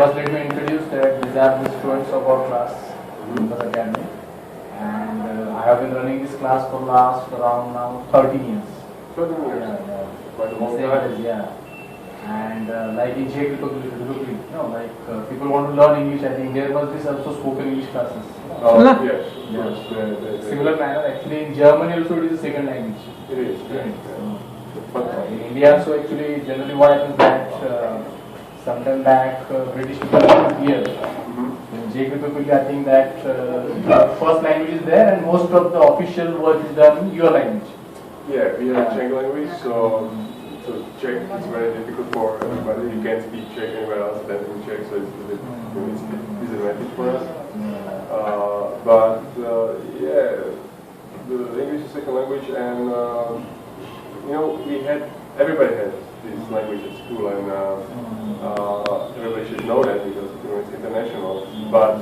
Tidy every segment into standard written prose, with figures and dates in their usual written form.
first let me introduce that these are the students of our class, Nimbus Academy, and I have been running this class for last around now 13 years. 13 years? Yeah. Quite a long time. Yeah. And like in Czekoslokavia, people want to learn English, I think there must be also spoken English classes. Oh, yes. Yes. Similar manner, actually in Germany also it is a second language. It is. In India also actually generally what happens that sometime back British people are here. In Czekoslokavia I think that first language is there and most of the official work is done in your language. Yeah, we have Czech language, so Czech is very difficult for everybody. You can't speak Czech anywhere else than in Czech, so it's a bit disadvantage for us. Yeah, the English is second language, and everybody has this language at school, and everybody should know that because it's international. But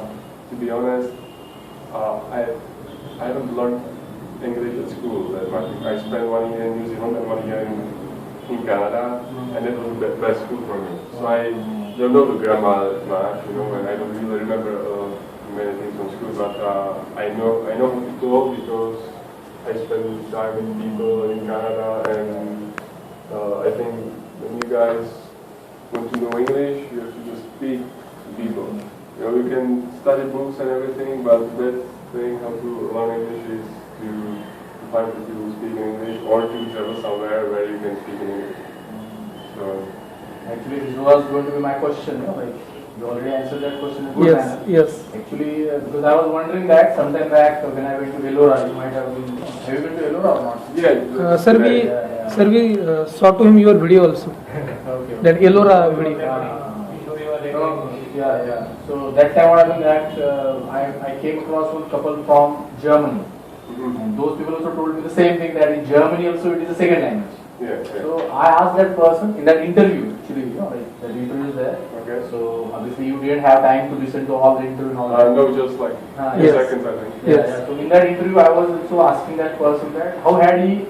to be honest, I haven't learned English at school that much. I spent 1 year in New Zealand and 1 year in Canada, and that was the best school for me. So I don't know the grammar that much, and I don't really remember many things from school, but I know how to talk because I spend time with people in Canada, and I think when you guys want to know English, you have to just speak to people. You can study books and everything, but the best thing how to learn English is to find people who speak English, or to travel somewhere where you can speak in English. So actually, this was going to be my question. You already answered that question in good manner. Yes. Actually, because I was wondering that sometime back when I went to Ellora, you might have been. Have you been to Ellora or not? yeah. Sir, we saw to him your video also. Okay. That Ellora video. Yeah. So that time what happened that I came across one couple from Germany. And those people also told me the same thing, that in Germany also it is a second language. Yeah. So I asked that person in that interview, actually, that interview is there. Okay. So obviously you didn't have time to listen to all the interview and all that. No, just like Yes. seconds, I think. Yeah. So in that interview I was also asking that person that how had he,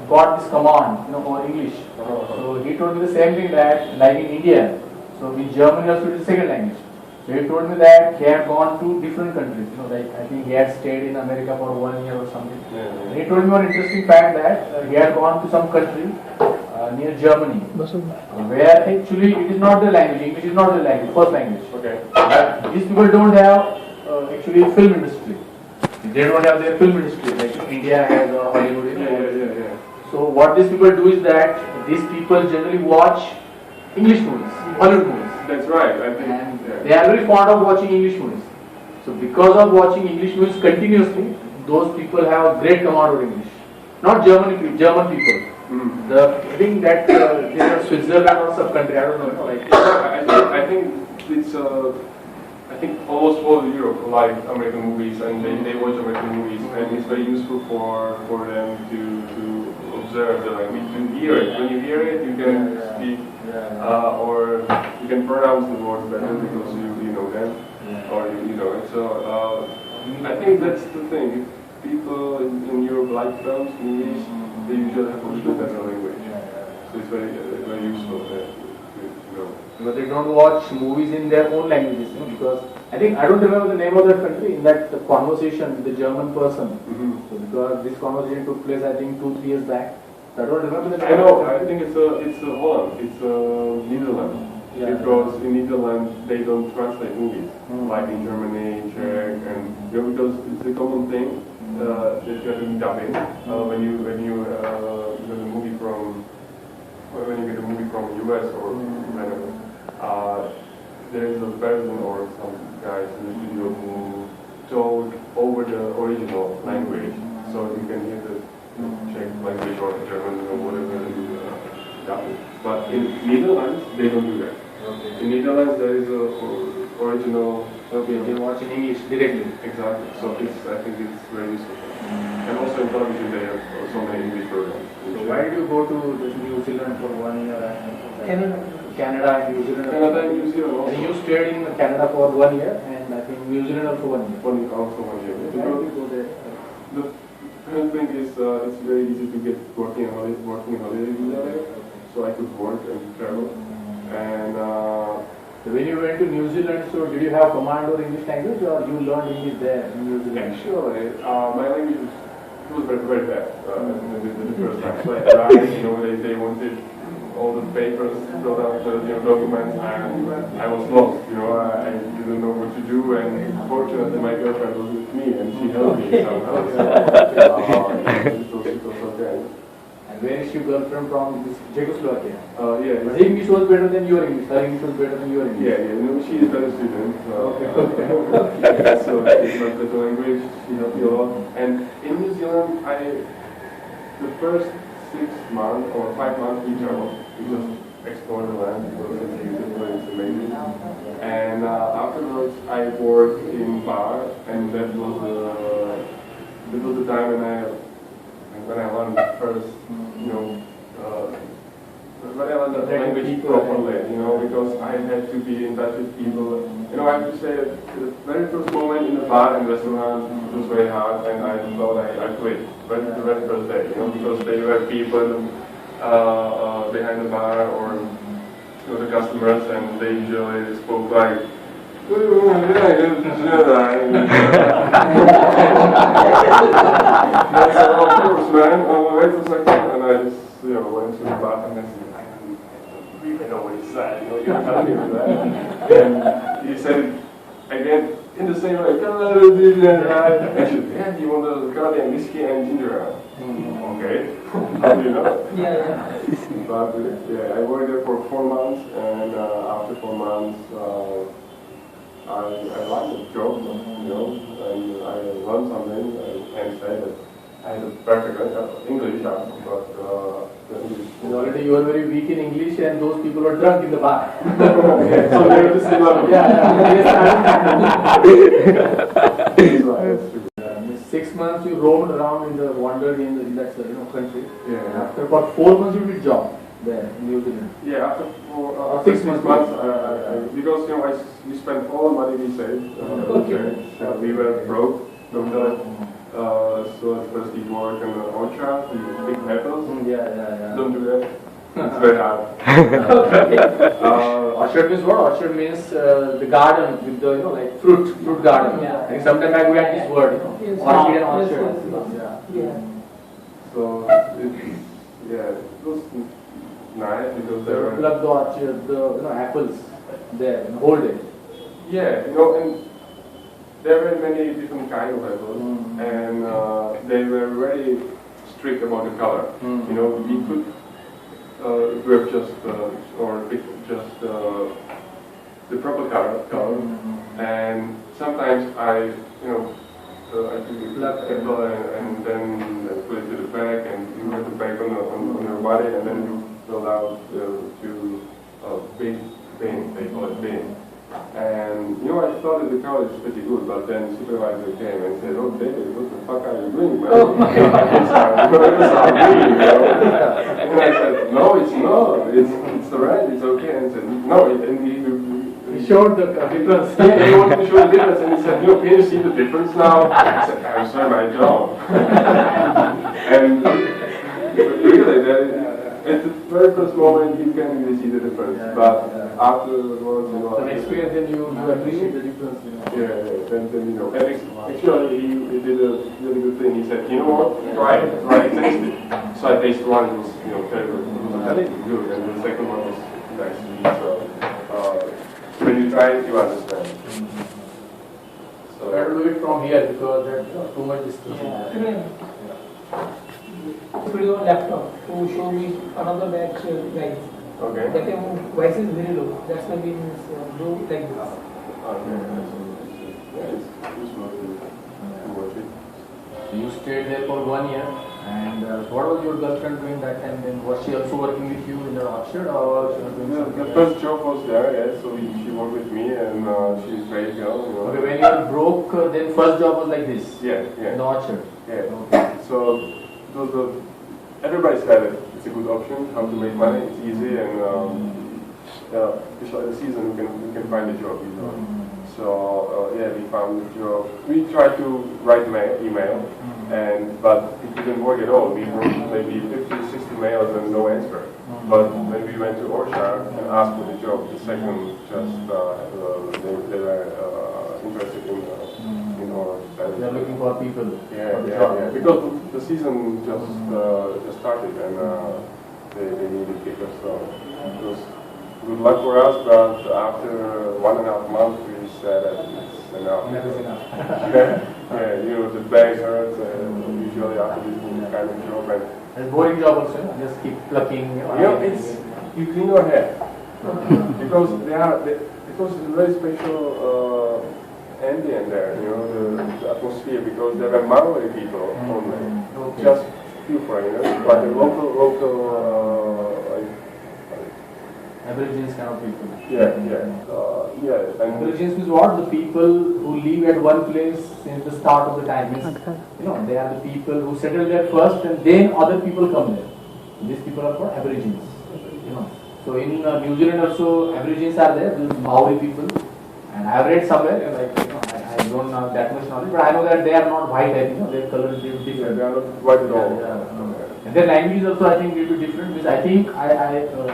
got this command, for English. So he told me the same thing that like in India, so in Germany also it is second language. So he told me that he had gone to different countries, I think he had stayed in America for 1 year or something. Yeah. And he told me one interesting fact that he had gone to some country near Germany, where actually it is not the language, English is not the language, first language. Okay. But these people don't have actually film industry. They don't have their film industry, like India has or Hollywood. Yeah. So what these people do is that these people generally watch English movies, Hollywood movies. That's right. I think. And they are very fond of watching English movies. So because of watching English movies continuously, those people have a great command of English. Not German people. I think that they are Switzerland or some country. I don't know. I think it's. I think almost all Europe like American movies, and they watch American movies, and it's very useful for them to observe the language, to hear it. When you hear it, you can speak, or you can pronounce the words better because you know them, or you know it. So I think that's the thing. If people in Europe like films, movies, they usually have a better language. So it's very useful to know. But they don't watch movies in their own languages, because I don't remember the name of that country. In that conversation with the German person, so because this conversation took place, I think 2-3 years back. So I don't remember the name. I know. I think it's Holland. It's Netherlands. Yeah. Because in Netherlands they don't translate movies like in Germany, Czech, and because it's a common thing that you have to dub in when you get a movie from US or I don't know. There is a person or some guys in the studio who told over the original language, so you can hear the Czech language or German or whatever you dub it. But in Netherlands they don't do that. Okay. In Netherlands there is a original. Okay, they watch in English directly. Exactly. So I think it's very useful. And also in television they have so many English programs. So why did you go to New Zealand for 1 year? Canada and New Zealand. Canada and New Zealand also. And you stayed in Canada for 1 year, and I think New Zealand also 1 year. Also 1 year. Why did you go there? The main thing is it's very easy to get working holiday visa there, so I could work and travel. And So when you went to New Zealand, so did you have command over English language or you learned English there in New Zealand? Actually, my language was very, very bad the first time. So I tried, they wanted all the papers, filled out the documents, and I was lost. I didn't know what to do, and fortunately my girlfriend was with me, and she helped me somehow. It was okay. And where is your girlfriend from? This Czechoslovakia. Yeah. Her English was better than your English. Her English was better than your English. Yeah, she is a better student. Okay. So she's my better language. She helped me a lot. And in New Zealand, the first 6 months or 5 months we traveled. We just explored the land because it's beautiful, it's amazing. And afterwards, I worked in bar, and that was the time when I learned first, when I learned the language properly, because I had to be in touch with people. I have to say, the very first moment in the bar and restaurant, it was very hard, and I thought I quit. But the very first day, because there were people behind the bar or the customers, and they usually spoke like, I said, of course, man, wait a second, and I just, went to the bar and I said, I really know what he said, you can't help me with that. And he said it again in the same way, and she said, yeah, you want the Canadian whiskey and ginger ale? Okay, how do you know? Yeah. But I worked there for 4 months, and after 4 months, I liked the job, and I learned something. I can't say that I had a perfect English, but the English. Already you were very weak in English, and those people were drunk in the bar. So they have to sit up. Yes, 6 months you roamed around wandered in that country. Yeah. After about 4 months you did job there in New Zealand. Yeah, after 6 months, because we spent all the money we saved. We were broke, totally. So at first we worked in the orchard, we pick apples. Yeah. Don't do that. It's very hard. Orchard means what? Orchard means the garden with the like fruit garden. Yeah. Like sometimes I go at this word, Yes. orchid and orchard. Yeah. So it was nice because there were Pluck the orchard, the apples there the whole day. yeah, and there were many different kinds of apples, and they were very strict about the color. We could grab just or pick just the proper color, and sometimes I took the apple and then put it to the bag, and you had the bag on your body, and then you filled out to bin, they call it bin. And I thought that the college was pretty good, but then the supervisor came and said, "Oh, David, what the fuck are you doing, man? And I said, "No, it's not. It's alright. It's okay." And he said, "No." And He showed the difference. Yeah, he wanted to show the difference, and he said, "Can you see the difference now?" I said, "I'm sorry, my job." And really, at the very first moment, you can't really see the difference, but afterwards, An experience, then you appreciate the difference. Yeah, then And actually, he did a really good thing. He said, "You know what? Try it, taste it." So I tasted one, it was, terrible. It was really good, and the second one was nice to eat. So when you try it, you understand. So I have to do it from here because that's too much distance. Put your laptop to show me another batch guys. okay. That time voice is very low. That's why we do like this. Okay. Yeah, it's useful to watch it. So you stayed there for 1 year, and what was your girlfriend doing that time? Then was she also working with you in the orchard, or she was doing something The else? first job was there, yes, so she worked with me, and she's a great girl, Okay, when you were broke, then first job was like this Yeah, in the orchard. yeah. So everybody said it. It's a good option. How to make money? It's easy, and especially the season, we can find a job. So we found a job. We tried to write email, but it didn't work at all. We wrote maybe 50, 60 mails and no answer. But when we went to Orchard and asked for the job, the second just they were interested in our studies. They are looking for people. Yeah. Because the season just started and they needed people, so it was good luck for us. But after 1.5 months, we said that it's enough. Enough is enough. The back hurts usually after this kind of job. And It's boring job also. Just keep plucking. it's you clean your hair because it was a very special ambient there. The atmosphere, because there were Maori people only, just few foreigners, but the local Aborigines kind of people. And Aborigines means what? The people who live at one place since the start of the time. Means, they are the people who settle there first and then other people come there. These people are called Aborigines. So in New Zealand also Aborigines are there, these Maori people. And I have read somewhere, I don't have that much knowledge, but I know that they are not white, their color is different. they are not white at all. And their language is also, I think, will be different. Because I think, I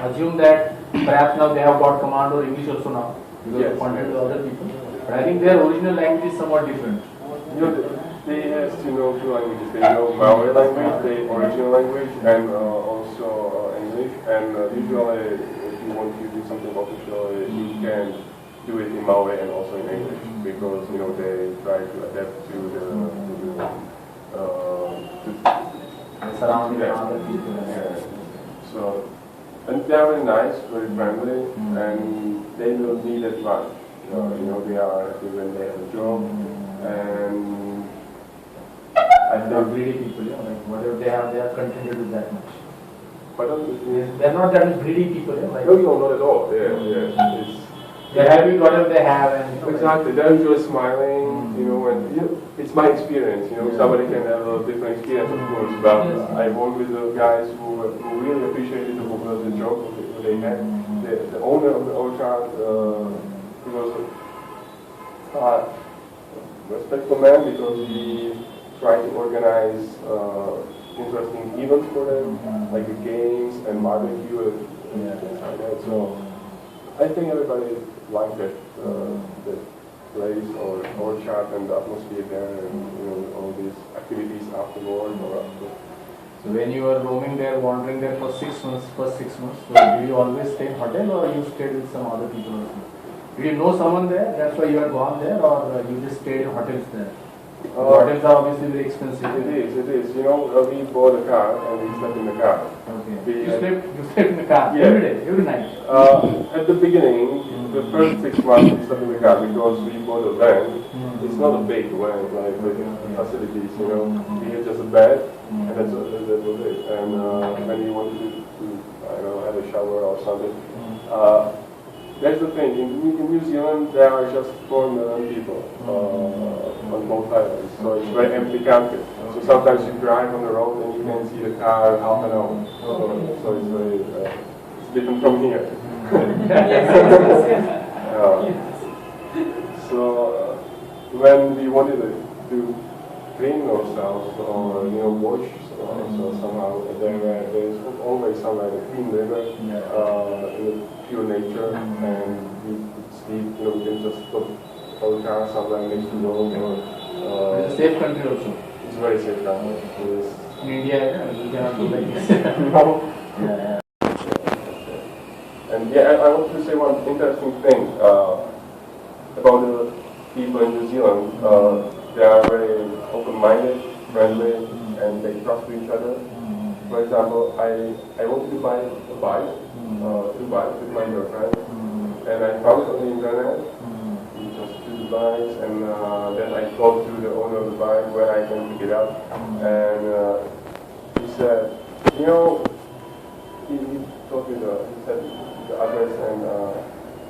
assume that perhaps now they have got command or English also now, because Yes. of contact with other people. But I think their original language is somewhat different. They have to know two languages. They know Maori language, the original language, and also English. And usually, if you want to do something official, you can do it in Maori and also in English, because they try to adapt to the Surrounding other people. So, and they are very nice, very friendly, and they don't need advice. They are happy when they have a job, and They are greedy people, like whatever they are contented with that much. but They are not that much greedy people, like not at all. they are happy with whatever they have, and Exactly, they're usually smiling, and it's my experience, somebody can have a different experience, of course, but I work with the guys who really appreciated the job that they had. The owner of the orchard, he was a respectful man, because he tried to organize interesting events for them, like the games and barbecue and things like that. So I think everybody liked it, the place or orchard and the atmosphere there, and all these activities afterward or after. So when you were roaming there, wandering there for 6 months, first 6 months, so did you always stay in hotel or you stayed with some other people also? Did you know someone there, that's why you had gone there, or you just stayed in hotels there? Hotels are obviously very expensive. It is. We bought a car and we slept in the car. Okay. You slept in the car every day, every night? At the beginning, the first 6 months we slept in the car because we bought a van. It's not a big van, like with facilities, We had just a bed and that was it. And when you wanted to have a shower or something. That's the thing, in New Zealand there are just 4 million people on both islands, so it's a very empty country. So sometimes you drive on the road and you can see the car half an hour. So it's very, it's different from here. So when we wanted to clean ourselves or wash so somehow, there's always somewhere a clean river in the pure nature, and we could sleep. We can just put our car somewhere next to the road. It's a safe country also. It's a very safe country. In India, you cannot do like this. And I want to say one interesting thing about the people in New Zealand. They are very open-minded, friendly, and they trust each other. For example, I wanted to buy a bike, 2 bikes with my girlfriend, and I found it on the internet. We just 2 bikes, and then I talked to the owner of the bike where I can pick it up, and he said, he told me he said the address, and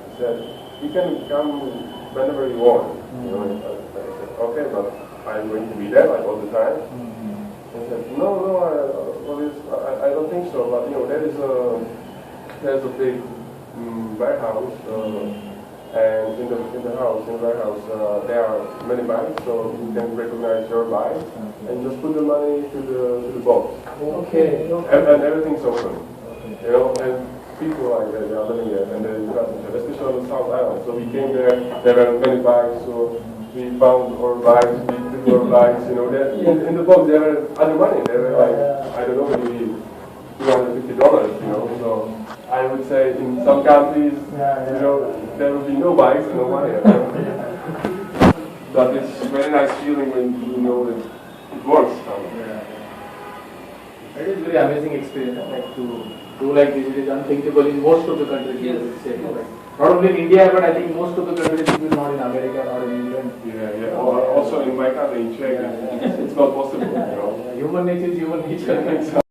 he said, you can come whenever you want. I said, okay, but I'm going to be there like all the time. He said, no, I don't think so, but there's a big warehouse, and in the warehouse, there are many bikes, so you can recognize your bike, and just put the money to the box. Okay. And everything's open. And people like that, they are living there, and they do not have, especially on the South Island. So we came there, there were many bikes, so we found our bikes, we took our bikes, you know, in the box there were other money, there were like, I don't know, maybe $250, you know, so I would say in some countries, you know, there will be no bikes and no money. But it's a very nice feeling when you know that it works. It is very amazing experience, like to do like this. It is unthinkable in most of the countries. Yes. Say, no, like, not only in India, but I think most of the countries, even not in America, not in England. Yeah. Also in my country, in Czech, it's not possible. You know. Human nature is human nature.